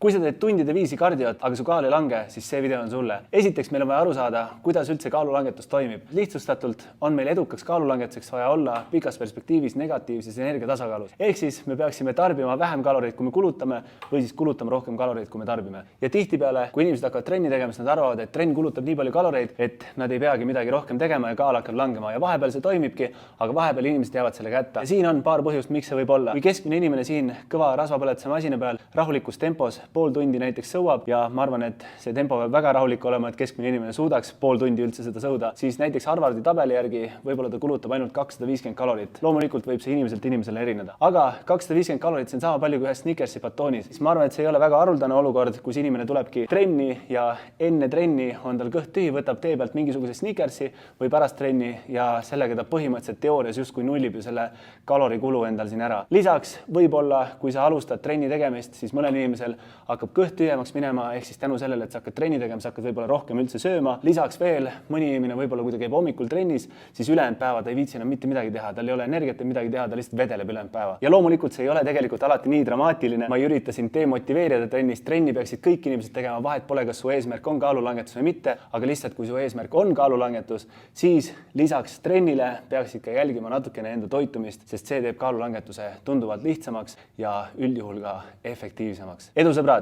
Kui sa teed tundide viisi kardiot, aga su kaal ei lange, siis see video on sulle. Esiteks meil on vaja aru saada, kuidas üldse kaalulangetus toimib. Lihtsustatult on meil edukaks kaalulangetuseks vaja olla pikas perspektiivis negatiivses energiatasakaalus. Ehk siis me peaksime tarbima vähem kaloreid, kui me kulutame, või siis kulutama rohkem kaloreid, kui me tarbime. Ja tihtipeale, kui inimesed hakkavad trenni tegema, siis nad arvavad, et trenn kulutab nii palju kaloreid, et nad ei peagi midagi rohkem tegema ja kaal hakkab langema. Ja vahepeal see toimibki, aga vahepeal inimesed jäävad selle kätte. Ja siin on paar põhjust, miks see võib olla. Kui keskmine inimene siin kõva rasvapõletuse masina peal rahulikus tempos pool tundi näiteks sõuab ja ma arvan, et see tempo peab väga rahulik olema, et keskmine inimene suudaks pool tundi üldse seda sõuda, siis näiteks Harvardi tabeli järgi võib-olla ta kulutab ainult 250 kalorit. Loomulikult võib see inimeselt inimesele erineda. Aga 250 kalorit see on sama palju kui ühes Snickersi batoonis. Siis ma arvan, et see ei ole väga haruldane olukord, kus inimene tulebki trenni ja enne trenni on tal kõht tühi, võtab tee pealt mingisuguse Snickersi või pärast trenni ja sellega ta põhimõtteliselt teoorias justkui nullib ju selle kalorikulu endal siin ära. Lisaks võib-olla, kui sa alustad trenni tegemist, siis mõnel inimesel hakkab kõht tühjemaks minema, ehk siis tänu sellele, et sa hakkad trenni tegema, sa hakkad võib-olla rohkem üldse sööma. Lisaks veel, mõni inimene võib-olla, kui ta käib hommikul trennis, siis ülejäänud päeva ta ei viitsi enam mitte midagi teha, tal ei ole energiat ja midagi teha, ta lihtsalt vedeleb ülejäänud päeva. Ja loomulikult see ei ole tegelikult alati nii dramaatiline. Ma ei ürita sind demotiveerida trennis, trenni peaksid kõik inimesed tegema, vahet pole, kas su eesmärk on kaalulangetus või mitte, aga lihtsalt kui su eesmärk on kaalulangetus, siis lisaks trennile peaksid ka jälgima natukene enda toitumist, sest see teeb kaalulangetuse tunduvalt lihtsamaks ja üldjuhul ka efektiivsemaks. Edu sõbrad!